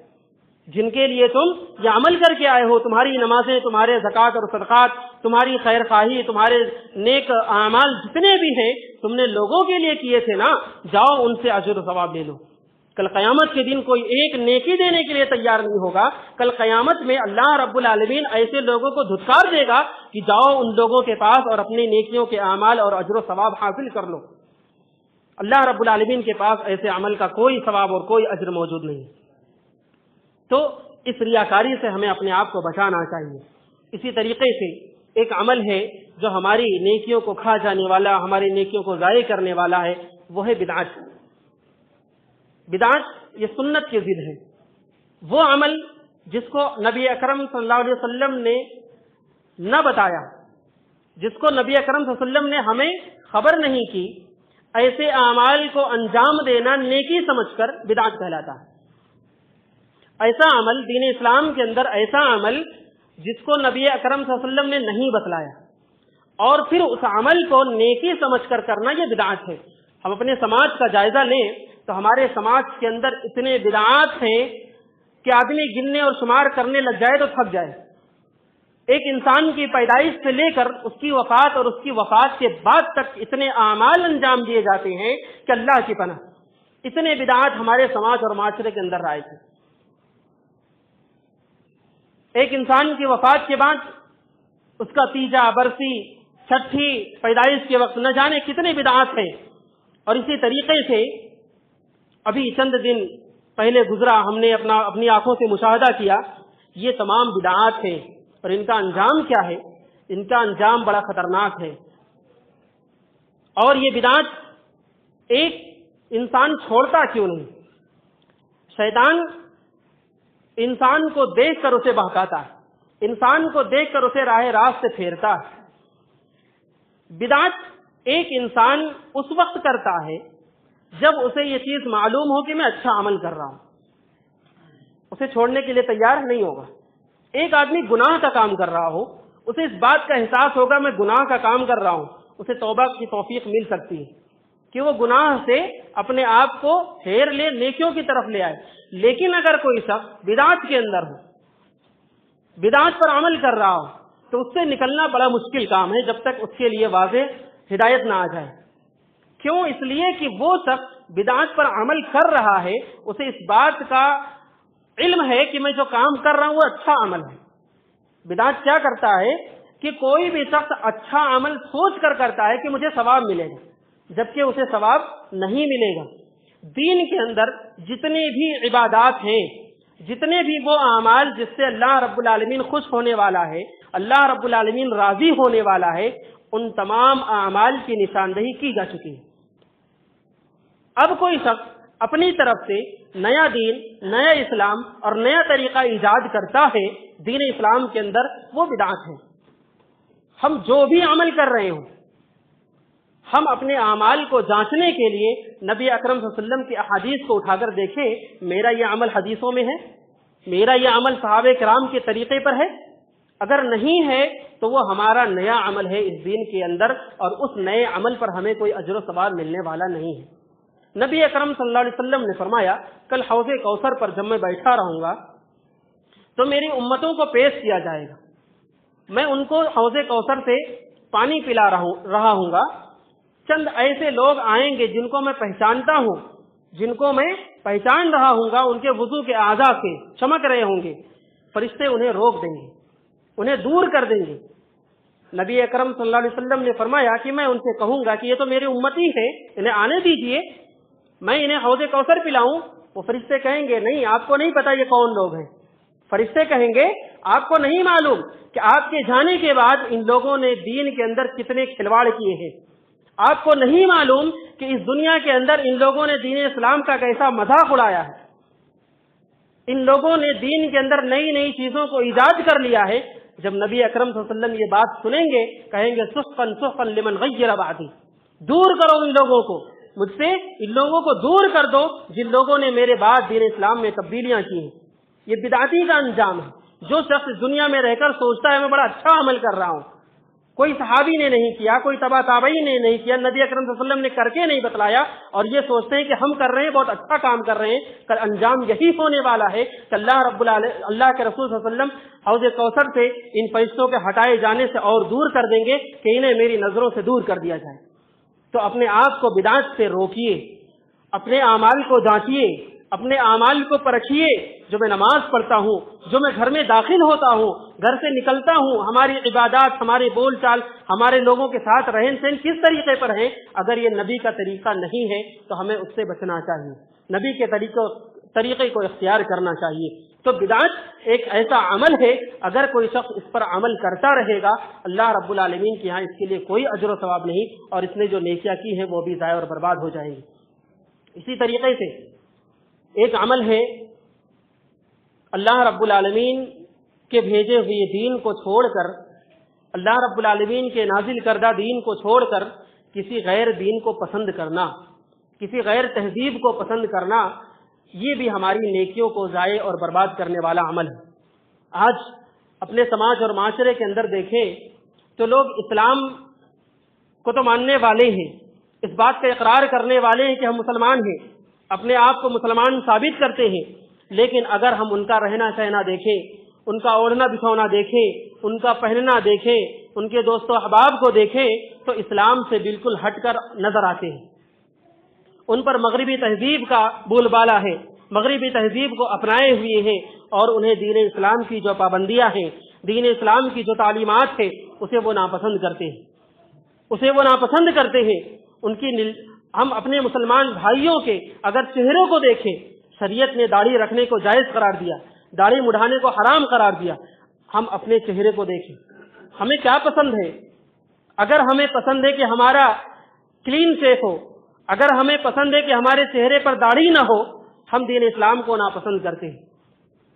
Speaker 1: جن کے لیے تم یہ عمل کر کے آئے ہو، تمہاری نمازیں، تمہارے زکوٰۃ اور صدقات، تمہاری خیر خواہی، تمہارے نیک اعمال جتنے بھی ہیں تم نے لوگوں کے لیے کیے تھے نا، جاؤ ان سے اجر و ثواب لے لو۔ کل قیامت کے دن کوئی ایک نیکی دینے کے لیے تیار نہیں ہوگا۔ کل قیامت میں اللہ رب العالمین ایسے لوگوں کو دھتکار دے گا کہ جاؤ ان لوگوں کے پاس اور اپنی نیکیوں کے اعمال اور اجر و ثواب حاصل کر لو۔ اللہ رب العالمین کے پاس ایسے عمل کا کوئی ثواب اور کوئی اجر موجود نہیں۔ تو اس ریاکاری سے ہمیں اپنے آپ کو بچانا چاہیے۔ اسی طریقے سے ایک عمل ہے جو ہماری نیکیوں کو کھا جانے والا، ہماری نیکیوں کو ضائع کرنے والا ہے، وہ ہے بدعت۔ بدعت یہ سنت کی ضد ہے، وہ عمل جس کو نبی اکرم صلی اللہ علیہ وسلم نے نہ بتایا، جس کو نبی اکرم صلی اللہ علیہ وسلم نے ہمیں خبر نہیں کی، ایسے اعمال کو انجام دینا نیکی سمجھ کر بدعت کہلاتا ہے۔ ایسا عمل دین اسلام کے اندر، ایسا عمل جس کو نبی اکرم صلی اللہ علیہ وسلم نے نہیں بتلایا اور پھر اس عمل کو نیکی سمجھ کر کرنا، یہ بدعات ہے۔ ہم اپنے سماج کا جائزہ لیں تو ہمارے سماج کے اندر اتنے بدعات ہیں کہ آدمی گننے اور شمار کرنے لگ جائے تو تھک جائے۔ ایک انسان کی پیدائش سے لے کر اس کی وفات اور اس کی وفات کے بعد تک اتنے اعمال انجام دیے جاتے ہیں کہ اللہ کی پناہ، اتنے بدعات ہمارے سماج اور معاشرے کے اندر رائج ہیں۔ ایک انسان کی وفات کے بعد اس کا تیجا، برسی، چھٹی، پیدائش کے وقت نہ جانے کتنے بدعات ہیں۔ اور اسی طریقے سے ابھی چند دن پہلے گزرا، ہم نے اپنی آنکھوں سے مشاہدہ کیا، یہ تمام بدعات ہیں۔ اور ان کا انجام کیا ہے؟ ان کا انجام بڑا خطرناک ہے۔ اور یہ بدعات ایک انسان چھوڑتا کیوں نہیں؟ شیطان انسان کو دیکھ کر اسے بہکاتا ہے، انسان کو دیکھ کر اسے راہ راست سے پھیرتا ہے۔ بدعت ایک انسان اس وقت کرتا ہے جب اسے یہ چیز معلوم ہو کہ میں اچھا عمل کر رہا ہوں، اسے چھوڑنے کے لیے تیار نہیں ہوگا۔ ایک آدمی گناہ کا کام کر رہا ہو، اسے اس بات کا احساس ہوگا میں گناہ کا کام کر رہا ہوں، اسے توبہ کی توفیق مل سکتی ہے کہ وہ گناہ سے اپنے آپ کو پھیر لے، نیکیوں کی طرف لے آئے۔ لیکن اگر کوئی شخص بدعت کے اندر ہو، بدعت پر عمل کر رہا ہو، تو اس سے نکلنا بڑا مشکل کام ہے جب تک اس کے لیے واضح ہدایت نہ آ جائے۔ کیوں؟ اس لیے کہ وہ شخص بدعت پر عمل کر رہا ہے، اسے اس بات کا علم ہے کہ میں جو کام کر رہا ہوں وہ اچھا عمل ہے۔ بدعت کیا کرتا ہے کہ کوئی بھی شخص اچھا عمل سوچ کر کرتا ہے کہ مجھے ثواب ملے گا، جبکہ اسے ثواب نہیں ملے گا۔ دین کے اندر جتنے بھی عبادات ہیں، جتنے بھی وہ اعمال جس سے اللہ رب العالمین خوش ہونے والا ہے، اللہ رب العالمین راضی ہونے والا ہے، ان تمام اعمال کی نشاندہی کی جا چکی ہے۔ اب کوئی شخص اپنی طرف سے نیا دین، نیا اسلام اور نیا طریقہ ایجاد کرتا ہے دین اسلام کے اندر، وہ بدعت ہے۔ ہم جو بھی عمل کر رہے ہوں، ہم اپنے اعمال کو جانچنے کے لیے نبی اکرم صلی اللہ علیہ وسلم کی احادیث کو اٹھا کر دیکھیں، میرا یہ عمل حدیثوں میں ہے، میرا یہ عمل صحابہ کرام کے طریقے پر ہے۔ اگر نہیں ہے تو وہ ہمارا نیا عمل ہے اس دین کے اندر، اور اس نئے عمل پر ہمیں کوئی اجر و ثواب ملنے والا نہیں ہے۔ نبی اکرم صلی اللہ علیہ وسلم نے فرمایا، کل حوض کوثر پر جب میں بیٹھا رہوں گا تو میری امتوں کو پیش کیا جائے گا، میں ان کو حوض کوثر سے پانی پلا رہا ہوں گا۔ چند ایسے لوگ آئیں گے جن کو میں پہچانتا ہوں، جن کو میں پہچان رہا ہوں گا، ان کے وضو کے اعضاء سے چمک رہے ہوں گے، فرشتے انہیں روک دیں گے، انہیں دور کر دیں گے۔ نبی اکرم صلی اللہ علیہ وسلم نے فرمایا کہ میں ان سے کہوں گا کہ یہ تو میری امتی ہے، انہیں آنے دیجئے، میں انہیں حوض کوثر پلاؤں۔ وہ فرشتے کہیں گے نہیں، آپ کو نہیں پتا یہ کون لوگ ہیں۔ فرشتے کہیں گے آپ کو نہیں معلوم کہ آپ کے جانے کے بعد ان لوگوں نے دین کے اندر کتنے کھلواڑ کیے ہیں، آپ کو نہیں معلوم کہ اس دنیا کے اندر ان لوگوں نے دین اسلام کا کیسا مذاق اڑایا ہے، ان لوگوں نے دین کے اندر نئی نئی چیزوں کو ایجاد کر لیا ہے۔ جب نبی اکرم صلی اللہ علیہ وسلم یہ بات سنیں گے، کہیں گے سحقاً سحقاً لمن غیر بعدی، دور کرو ان لوگوں کو مجھ سے، ان لوگوں کو دور کر دو جن لوگوں نے میرے بعد دین اسلام میں تبدیلیاں کی ہیں۔ یہ بدعتی کا انجام ہے۔ جو شخص دنیا میں رہ کر سوچتا ہے میں بڑا اچھا عمل کر رہا ہوں، کوئی صحابی نے نہیں کیا، کوئی تبع تابعین نے نہیں کیا، نبی اکرم صلی اللہ علیہ وسلم نے کر کے نہیں بتلایا، اور یہ سوچتے ہیں کہ ہم کر رہے ہیں، بہت اچھا کام کر رہے ہیں، کل انجام یہی ہونے والا ہے کہ اللہ کے رسول صلی اللہ علیہ وسلم حوض کوثر سے ان فرشتوں کے ہٹائے جانے سے اور دور کر دیں گے کہ انہیں میری نظروں سے دور کر دیا جائے۔ تو اپنے آپ کو بدعت سے روکیے، اپنے اعمال کو جانچیے، اپنے اعمال کو پرکھیے۔ جو میں نماز پڑھتا ہوں، جو میں گھر میں داخل ہوتا ہوں، گھر سے نکلتا ہوں، ہماری عبادات، ہمارے بول چال، ہمارے لوگوں کے ساتھ رہن سہن کس طریقے پر ہے؟ اگر یہ نبی کا طریقہ نہیں ہے تو ہمیں اس سے بچنا چاہیے، نبی کے طریقے کو اختیار کرنا چاہیے۔ تو بدعت ایک ایسا عمل ہے، اگر کوئی شخص اس پر عمل کرتا رہے گا، اللہ رب العالمین کے ہاں اس کے لیے کوئی اجر و ثواب نہیں، اور اس نے جو نیکیاں کی ہیں وہ بھی ضائع اور برباد ہو جائیں گی۔ اسی طریقے سے ایک عمل ہے اللہ رب العالمین کے بھیجے ہوئے دین کو چھوڑ کر، اللہ رب العالمین کے نازل کردہ دین کو چھوڑ کر کسی غیر دین کو پسند کرنا، کسی غیر تہذیب کو پسند کرنا، یہ بھی ہماری نیکیوں کو ضائع اور برباد کرنے والا عمل ہے۔ آج اپنے سماج اور معاشرے کے اندر دیکھیں تو لوگ اسلام کو تو ماننے والے ہیں، اس بات کا اقرار کرنے والے ہیں کہ ہم مسلمان ہیں، اپنے آپ کو مسلمان ثابت کرتے ہیں، لیکن اگر ہم ان کا رہنا سہنا دیکھیں، ان کا اوڑھنا بچھونا دیکھیں، ان کا پہننا دیکھیں، ان کے دوست و احباب کو دیکھیں تو اسلام سے بالکل ہٹ کر نظر آتے ہیں۔ ان پر مغربی تہذیب کا بول بالا ہے، مغربی تہذیب کو اپنائے ہوئے ہیں، اور انہیں دین اسلام کی جو پابندیاں ہیں، دین اسلام کی جو تعلیمات ہیں، اسے وہ ناپسند کرتے ہیں، ہم اپنے مسلمان بھائیوں کے اگر چہروں کو دیکھیں، شریعت نے داڑھی رکھنے کو جائز قرار دیا، داڑھی مڑھانے کو حرام قرار دیا، ہم اپنے چہرے کو دیکھیں، ہمیں کیا پسند ہے؟ اگر ہمیں پسند ہے کہ ہمارا کلین شیو ہو، اگر ہمیں پسند ہے کہ ہمارے چہرے پر داڑھی نہ ہو، ہم دین اسلام کو ناپسند کرتے ہیں۔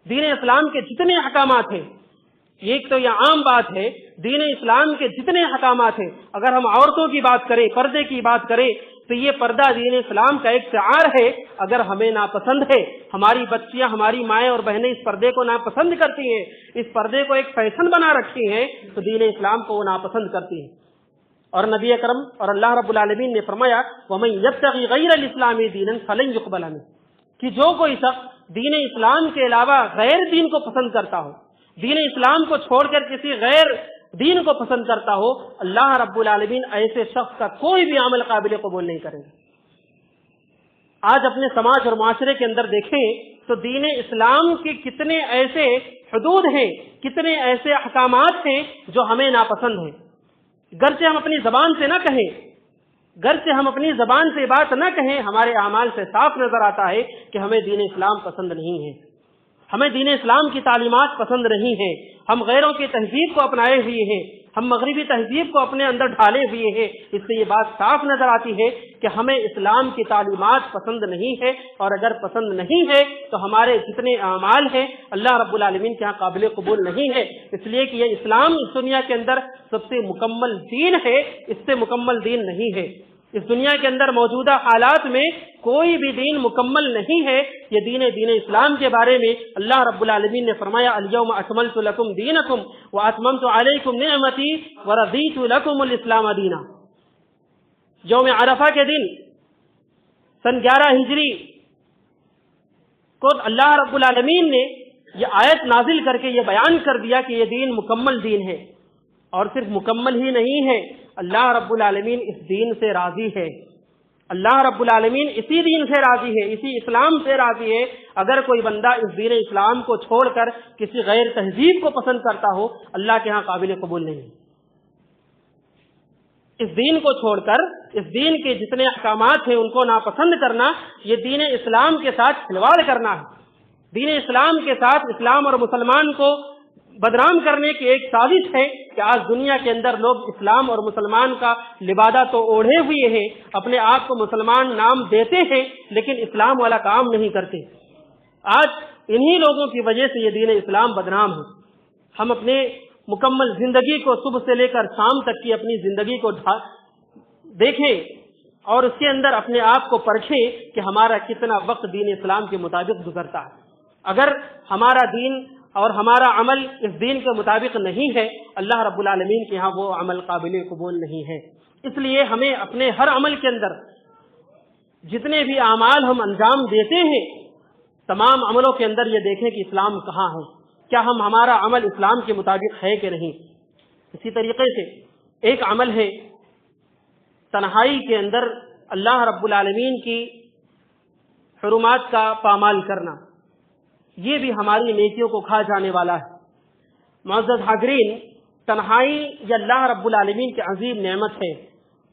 Speaker 1: دین اسلام کے جتنے احکامات ہیں، ایک تو یہ عام بات ہے، دین اسلام کے جتنے احکامات ہیں، اگر ہم عورتوں کی بات کریں، پردے کی بات کریں، تو یہ پردہ دین اسلام کا ایک شعار ہے۔ اگر ہمیں ناپسند ہے، ہماری بچیاں، ہماری مائیں اور بہنیں اس پردے کو ناپسند کرتی ہیں، اس پردے کو ایک فیشن بنا رکھتی ہیں، تو دین اسلام کو وہ ناپسند کرتی ہیں۔ اور نبی اکرم اور اللہ رب العالمین نے فرمایا وَمَن يَبْتَغِ غَيْرَ الْإِسْلَامِ دِينًا فَلَن يُقْبَلَ مِنْهُ، کہ جو کوئی شخص دین اسلام کے علاوہ غیر دین کو پسند کرتا ہو، دین اسلام کو چھوڑ کر کسی غیر دین کو پسند کرتا ہو، اللہ رب العالمین ایسے شخص کا کوئی بھی عمل قابل قبول نہیں کرے گا۔ آج اپنے سماج اور معاشرے کے اندر دیکھیں تو دین اسلام کے کتنے ایسے حدود ہیں، کتنے ایسے احکامات ہیں جو ہمیں ناپسند ہیں۔ گرچہ ہم اپنی زبان سے نہ کہیں، گرچہ ہم اپنی زبان سے بات نہ کہیں، ہمارے اعمال سے صاف نظر آتا ہے کہ ہمیں دین اسلام پسند نہیں ہے، ہمیں دین اسلام کی تعلیمات پسند نہیں ہیں، ہم غیروں کی تہذیب کو اپنائے ہوئے ہیں، ہم مغربی تہذیب کو اپنے اندر ڈھالے ہوئے ہیں۔ اس سے یہ بات صاف نظر آتی ہے کہ ہمیں اسلام کی تعلیمات پسند نہیں ہے، اور اگر پسند نہیں ہے تو ہمارے جتنے اعمال ہیں اللہ رب العالمین کے ہاں قابل قبول نہیں ہے، اس لیے کہ یہ اسلام اس دنیا کے اندر سب سے مکمل دین ہے، اس سے مکمل دین نہیں ہے۔ اس دنیا کے اندر موجودہ حالات میں کوئی بھی دین مکمل نہیں ہے۔ یہ دین اسلام کے بارے میں اللہ رب العالمین نے فرمایا الیوم اکملت لکم دینکم واتممت علیکم نعمتی ورضیت لکم الاسلام دینا۔ یوم عرفہ کے دن سن 11 ہجری کو اللہ رب العالمین نے یہ آیت نازل کر کے یہ بیان کر دیا کہ یہ دین مکمل دین ہے، اور صرف مکمل ہی نہیں ہے، اللہ رب العالمین اس دین سے راضی ہے۔ اللہ رب العالمین اسی دین سے راضی ہے، اسی اسلام سے راضی ہے۔ اگر کوئی بندہ اس دین اسلام کو چھوڑ کر کسی غیر تہذیب کو پسند کرتا ہو، اللہ کے ہاں قابل قبول نہیں۔ اس دین کو چھوڑ کر اس دین کے جتنے احکامات ہیں ان کو ناپسند کرنا، یہ دین اسلام کے ساتھ کھلواڑ کرنا ہے۔ دین اسلام کے ساتھ اسلام اور مسلمان کو بدنام کرنے کی ایک سازش ہے کہ آج دنیا کے اندر لوگ اسلام اور مسلمان کا لبادہ تو اوڑھے ہوئے ہیں، اپنے آپ کو مسلمان نام دیتے ہیں، لیکن اسلام والا کام نہیں کرتے۔ آج انہی لوگوں کی وجہ سے یہ دین اسلام بدنام ہے۔ ہم اپنے مکمل زندگی کو صبح سے لے کر شام تک کی اپنی زندگی کو دیکھیں اور اس کے اندر اپنے آپ کو پرکھیں کہ ہمارا کتنا وقت دین اسلام کے مطابق گزرتا ہے۔ اگر ہمارا دین اور ہمارا عمل اس دین کے مطابق نہیں ہے، اللہ رب العالمین کے ہاں وہ عمل قابل قبول نہیں ہے۔ اس لیے ہمیں اپنے ہر عمل کے اندر جتنے بھی اعمال ہم انجام دیتے ہیں، تمام عملوں کے اندر یہ دیکھیں کہ اسلام کہاں ہے، کیا ہمارا عمل اسلام کے مطابق ہے کہ نہیں۔ اسی طریقے سے ایک عمل ہے تنہائی کے اندر اللہ رب العالمین کی حرمات کا پامال کرنا، یہ بھی ہماری نیکیوں کو کھا جانے والا ہے۔ معزز حاضرین، تنہائی یہ اللہ رب العالمین کی عظیم نعمت ہے۔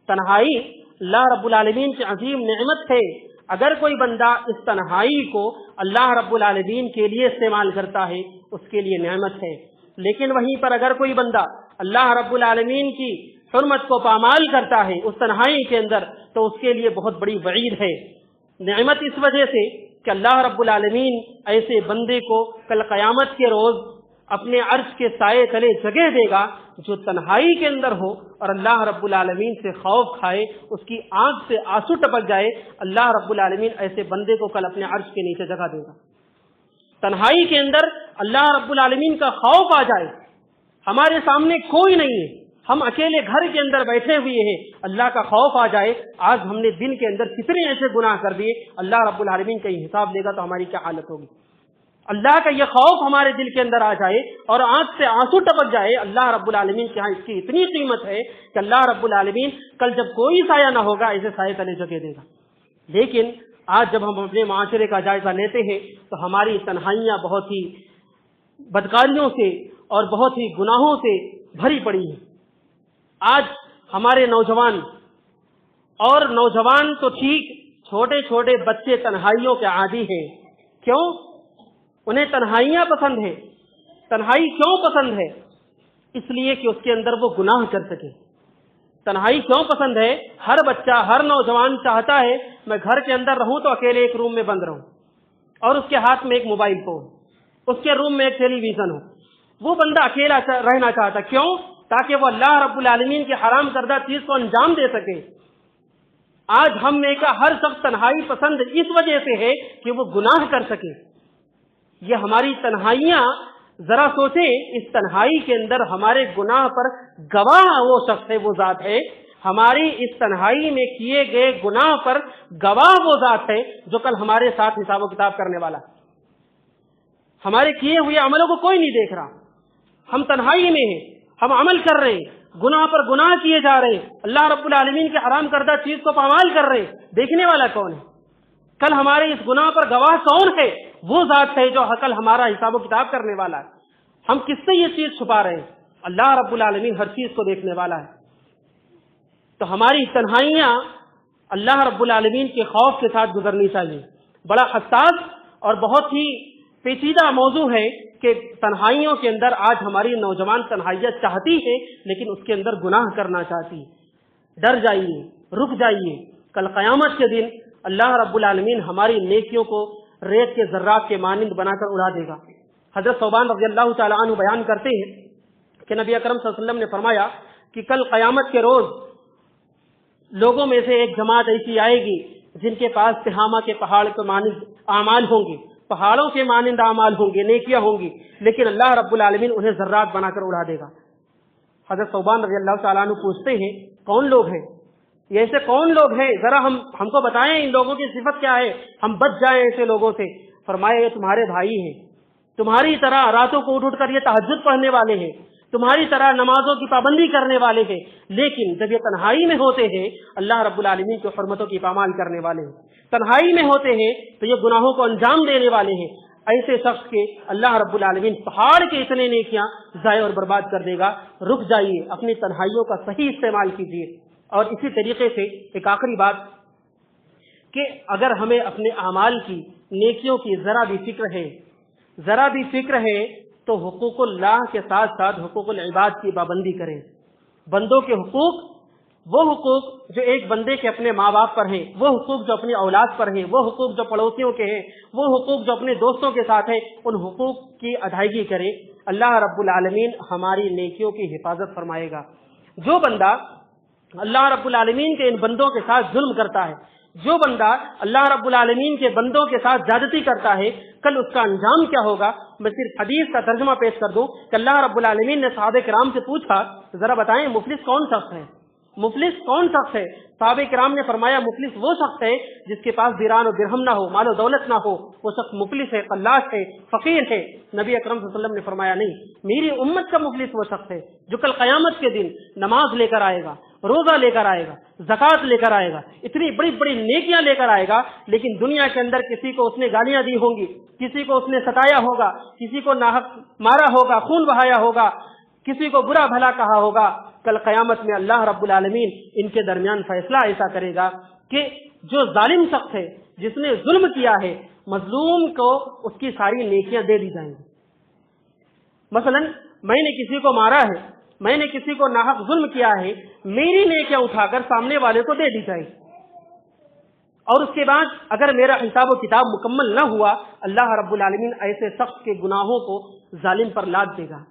Speaker 1: تنہائی اللہ رب العالمین کی عظیم نعمت ہے۔ اگر کوئی بندہ اس تنہائی کو اللہ رب العالمین کے لیے استعمال کرتا ہے، اس کے لیے نعمت ہے۔ لیکن وہیں پر اگر کوئی بندہ اللہ رب العالمین کی حرمت کو پامال کرتا ہے اس تنہائی کے اندر، تو اس کے لیے بہت بڑی وعید ہے۔ نعمت اس وجہ سے کہ اللہ رب العالمین ایسے بندے کو کل قیامت کے روز اپنے عرش کے سائے تلے جگہ دے گا جو تنہائی کے اندر ہو اور اللہ رب العالمین سے خوف کھائے، اس کی آنکھ سے آنسو ٹپک جائے، اللہ رب العالمین ایسے بندے کو کل اپنے عرش کے نیچے جگہ دے گا۔ تنہائی کے اندر اللہ رب العالمین کا خوف آ جائے، ہمارے سامنے کوئی نہیں ہے، ہم اکیلے گھر کے اندر بیٹھے ہوئے ہیں، اللہ کا خوف آ جائے، آج ہم نے دن کے اندر کتنے ایسے گناہ کر دیے، اللہ رب العالمین کا یہ حساب لے گا تو ہماری کیا حالت ہوگی۔ اللہ کا یہ خوف ہمارے دل کے اندر آ جائے اور آنکھ سے آنسو ٹپک جائے، اللہ رب العالمین کے ہاں اس کی اتنی قیمت ہے کہ اللہ رب العالمین کل جب کوئی سایہ نہ ہوگا ایسے سائے تلے جگہ دے گا۔ لیکن آج جب ہم اپنے معاشرے کا جائزہ لیتے ہیں تو ہماری تنہائیاں بہت ہی بدکاریوں سے اور بہت ہی گناہوں سے بھری پڑی ہیں۔ آج ہمارے نوجوان تو ٹھیک، چھوٹے چھوٹے بچے تنہائیوں کے عادی ہیں۔ کیوں؟ انہیں تنہائیاں پسند ہیں۔ تنہائی کیوں پسند ہے؟ اس لیے کہ اس کے اندر وہ گناہ کر سکے۔ تنہائی کیوں پسند ہے؟ ہر بچہ، ہر نوجوان چاہتا ہے میں گھر کے اندر رہوں تو اکیلے ایک روم میں بند رہوں، اور اس کے ہاتھ میں ایک موبائل فون، اس کے روم میں ایک ٹیلی ویژن ہو۔ وہ بندہ اکیلا رہنا چاہتا، کیوں؟ تاکہ وہ اللہ رب العالمین کے حرام کردہ چیز کو انجام دے سکے۔ آج ہم میں کا ہر شخص تنہائی پسند اس وجہ سے ہے کہ وہ گناہ کر سکے۔ یہ ہماری تنہائیاں، ذرا سوچیں، اس تنہائی کے اندر ہمارے گناہ پر گواہ وہ شخص ہے، وہ ذات ہے۔ ہماری اس تنہائی میں کیے گئے گناہ پر گواہ وہ ذات ہے جو کل ہمارے ساتھ حساب و کتاب کرنے والا۔ ہمارے کیے ہوئے عملوں کو کوئی نہیں دیکھ رہا، ہم تنہائی میں ہیں، ہم عمل کر رہے ہیں، گناہ پر گناہ کیے جا رہے ہیں، اللہ رب العالمین کے حرام کردہ چیز کو پامال کر رہے ہیں۔ دیکھنے والا کون ہے؟ کل ہمارے اس گناہ پر گواہ کون ہے؟ وہ ذات ہے جو کل ہمارا حساب و کتاب کرنے والا ہے۔ ہم کس سے یہ چیز چھپا رہے ہیں؟ اللہ رب العالمین ہر چیز کو دیکھنے والا ہے۔ تو ہماری تنہائیاں اللہ رب العالمین کے خوف کے ساتھ گزرنی چاہیے۔ بڑا حساس اور بہت ہی پیچیدہ موضوع ہے کہ تنہائیوں کے اندر آج ہماری نوجوان تنہائیاں چاہتی ہے لیکن اس کے اندر گناہ کرنا چاہتی ہے۔ ڈر جائیے، رک جائیے، کل قیامت کے دن اللہ رب العالمین ہماری نیکیوں کو ریت کے ذرات کے مانند بنا کر اڑا دے گا۔ حضرت ثوبان رضی اللہ تعالیٰ عنہ بیان کرتے ہیں کہ نبی اکرم صلی اللہ علیہ وسلم نے فرمایا کہ کل قیامت کے روز لوگوں میں سے ایک جماعت ایسی آئے گی جن کے پاس تہامہ کے پہاڑ کے مانند اعمال ہوں گے، پہاڑوں کے مانند اعمال ہوں گے، نیکیاں ہوں گی، لیکن اللہ رب العالمین انہیں ذرات بنا کر اڑا دے گا۔ حضرت ثوبان رضی اللہ تعالیٰ عنہ پوچھتے ہیں کون لوگ ہیں یہ؟ ایسے کون لوگ ہیں؟ ذرا ہم کو بتائیں ان لوگوں کی صفت کیا ہے، ہم بچ جائیں ایسے لوگوں سے۔ فرمایا یہ تمہارے بھائی ہیں، تمہاری طرح راتوں کو اٹھ کر یہ تہجد پڑھنے والے ہیں، تمہاری طرح نمازوں کی پابندی کرنے والے ہیں، لیکن جب یہ تنہائی میں ہوتے ہیں اللہ رب العالمین کی حرمتوں کی پامال کرنے والے ہیں، تنہائی میں ہوتے ہیں تو یہ گناہوں کو انجام دینے والے ہیں۔ ایسے شخص کے اللہ رب العالمین پہاڑ کے اتنے نیکیاں ضائع اور برباد کر دے گا۔ رک جائیے، اپنی تنہائیوں کا صحیح استعمال کیجیے۔ اور اسی طریقے سے ایک آخری بات کہ اگر ہمیں اپنے اعمال کی، نیکیوں کی ذرا بھی فکر ہے تو حقوق اللہ کے ساتھ ساتھ حقوق العباد کی پابندی کریں۔ بندوں کے حقوق، وہ حقوق جو ایک بندے کے اپنے ماں باپ پر ہیں، وہ حقوق جو اپنی اولاد پر ہیں، وہ حقوق جو پڑوسیوں کے ہیں، وہ حقوق جو اپنے دوستوں کے ساتھ ہیں، ان حقوق کی ادائیگی کریں۔ اللہ رب العالمین ہماری نیکیوں کی حفاظت فرمائے گا۔ جو بندہ اللہ رب العالمین کے ان بندوں کے ساتھ ظلم کرتا ہے، جو بندہ اللہ رب العالمین کے بندوں کے ساتھ زیادتی کرتا ہے، کل اس کا انجام کیا ہوگا؟ میں صرف حدیث کا ترجمہ پیش کر دوں کہ اللہ رب العالمین نے صحابہ کرام سے پوچھا ذرا بتائیں مفلس کون شخص ہے؟ مفلس کون شخص ہے؟ صحابہ کرام نے فرمایا مفلس وہ شخص ہے جس کے پاس دیران و درہم نہ ہو، مال و دولت نہ ہو، وہ شخص مفلس ہے، فلاس ہے، فقیر ہے۔ نبی اکرم صلی اللہ علیہ وسلم نے فرمایا نہیں، میری امت کا مفلس وہ شخص ہے جو کل قیامت کے دن نماز لے کر آئے گا، روزہ لے کر آئے گا، زکوٰۃ لے کر آئے گا، اتنی بڑی بڑی نیکیاں لے کر آئے گا، لیکن دنیا کے اندر کسی کو اس نے گالیاں دی ہوں گی، کسی کو اس نے ستایا ہوگا، کسی کو ناحق مارا ہوگا، خون بہایا ہوگا، کسی کو برا بھلا کہا ہوگا۔ کل قیامت میں اللہ رب العالمین ان کے درمیان فیصلہ ایسا کرے گا کہ جو ظالم شخص ہے، جس نے ظلم کیا ہے، مظلوم کو اس کی ساری نیکیاں دے دی جائیں گی۔ مثلا میں نے کسی کو مارا ہے، میں نے کسی کو ناحق ظلم کیا ہے، میری نیکیاں اٹھا کر سامنے والے کو دے دی جائیں گی، اور اس کے بعد اگر میرا حساب و کتاب مکمل نہ ہوا، اللہ رب العالمین ایسے شخص کے گناہوں کو ظالم پر لاد دے گا۔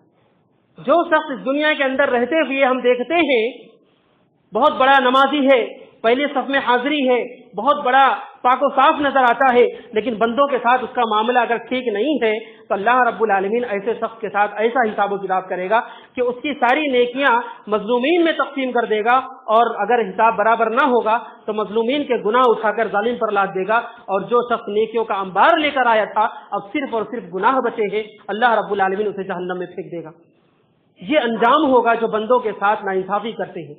Speaker 1: جو شخص اس دنیا کے اندر رہتے ہوئے ہم دیکھتے ہیں بہت بڑا نمازی ہے، پہلے صف میں حاضری ہے، بہت بڑا پاک و صاف نظر آتا ہے، لیکن بندوں کے ساتھ اس کا معاملہ اگر ٹھیک نہیں ہے تو اللہ رب العالمین ایسے شخص کے ساتھ ایسا حساب و کتاب کرے گا کہ اس کی ساری نیکیاں مظلومین میں تقسیم کر دے گا، اور اگر حساب برابر نہ ہوگا تو مظلومین کے گناہ اٹھا کر ظالم پر لاد دے گا، اور جو شخص نیکیوں کا انبار لے کر آیا تھا اب صرف اور صرف گناہ بچے ہیں، اللہ رب العالمین اسے جہنم میں پھینک دے گا۔ یہ انجام ہوگا جو بندوں کے ساتھ ناانصافی کرتے ہیں،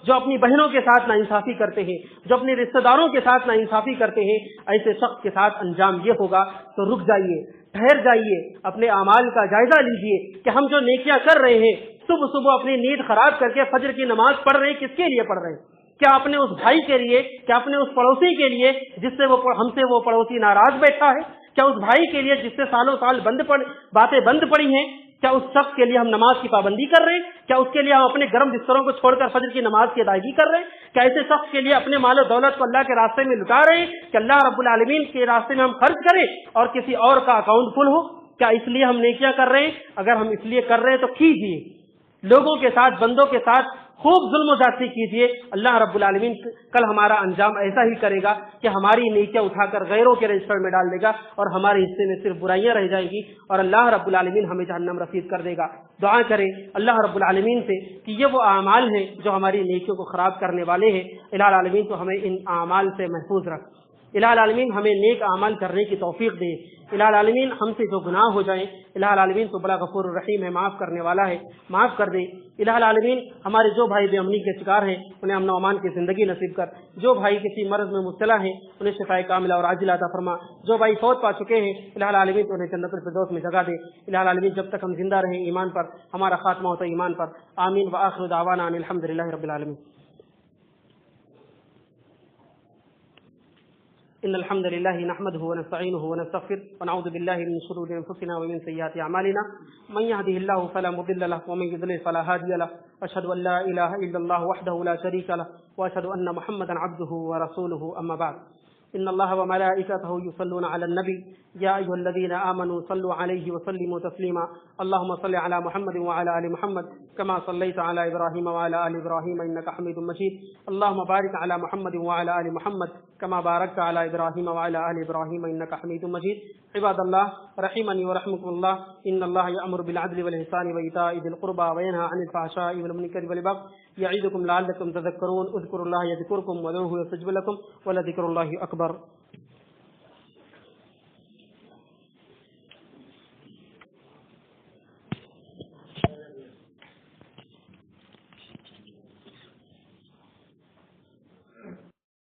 Speaker 1: جو اپنی بہنوں کے ساتھ ناانصافی کرتے ہیں، جو اپنے رشتہ داروں کے ساتھ ناانصافی کرتے ہیں، ایسے شخص کے ساتھ انجام یہ ہوگا۔ تو رک جائیے، ٹھہر جائیے، اپنے اعمال کا جائزہ لیجئے کہ ہم جو نیکیاں کر رہے ہیں، صبح صبح اپنی نیند خراب کر کے فجر کی نماز پڑھ رہے ہیں، کس کے لیے پڑھ رہے ہیں؟ کیا اپنے اس بھائی کے لیے؟ کیا اپنے اس پڑوسی کے لیے جس سے ہم سے وہ پڑوسی ناراض بیٹھا ہے؟ کیا اس بھائی کے لیے جس سے سالوں سال باتیں بند پڑی ہیں؟ کیا اس شخص کے لیے ہم نماز کی پابندی کر رہے ہیں؟ کیا اس کے لیے ہم اپنے گرم بستروں کو چھوڑ کر فجر کی نماز کی ادائیگی کر رہے ہیں؟ کیا ایسے شخص کے لیے اپنے مال و دولت کو اللہ کے راستے میں لٹا رہے ہیں کہ اللہ رب العالمین کے راستے میں ہم خرچ کریں اور کسی اور کا اکاؤنٹ فل ہو؟ کیا اس لیے ہم نیکیاں کر رہے ہیں؟ اگر ہم اس لیے کر رہے ہیں تو کیجیے، لوگوں کے ساتھ، بندوں کے ساتھ خوب ظلم و زیادتی کیجیے، اللہ رب العالمین کل ہمارا انجام ایسا ہی کرے گا کہ ہماری نیکیاں اٹھا کر غیروں کے رجسٹر میں ڈال دے گا اور ہمارے حصے میں صرف برائیاں رہ جائیں گی اور اللہ رب العالمین ہمیں جہنم رسید کر دے گا۔ دعا کریں اللہ رب العالمین سے کہ یہ وہ اعمال ہیں جو ہماری نیکیوں کو خراب کرنے والے ہیں، الہ العالمین تو ہمیں ان اعمال سے محفوظ رکھ، الہ العالمین ہمیں نیک اعمال کرنے کی توفیق دے، الہ العالمین ہم سے جو گناہ ہو جائیں الہ العالمین تو بڑا غفور الرحیم ہے، معاف کرنے والا ہے، معاف کر دے۔ الہ العالمین ہمارے جو بھائی بے امنی کے شکار ہیں انہیں امن و امان کی زندگی نصیب کر، جو بھائی کسی مرض میں مبتلا ہیں انہیں شفاء کاملہ اور عاجلہ عطا فرما، جو بھائی فوت پا چکے ہیں الہ العالمین تو انہیں جنت الفردوس میں جگہ دے۔ الہ العالمین جب تک ہم زندہ رہیں ایمان پر، ہمارا خاتمہ ہوتا ایمان پر، آمین وآخر دعوانا ان الحمد للہ رب العالمین۔ إن الحمد لله نحمده ونستعينه ونستغفره ونعوذ بالله من شرور أنفسنا ومن سيئات أعمالنا من يهده الله فلا مضل له ومن يضلل فلا هادي له أشهد أن لا إله إلا الله وحده لا شريك له وأشهد أن محمدا عبده ورسوله أما بعد إن الله وملائكته يصلون على النبي يا أيها الذين آمنوا صلوا عليه وسلموا تسليما اللهم صل على محمد وعلى آل محمد كما صليت على إبراهيم وعلى آل إبراهيم إنك حميد مجيد اللهم بارك على محمد وعلى آل محمد كما باركت على إبراهيم وعلى آل إبراهيم إنك حميد مجيد عباد الله رحمني ورحمكم الله إن الله يأمر بالعدل والإحسان وإيتاء ذي القربى وينهى عن الفحشاء والمنكر والبغي يعظكم لعلكم تذكرون اذكروا الله يذكركم وادعوه يستجب لكم ولذكر الله أكبر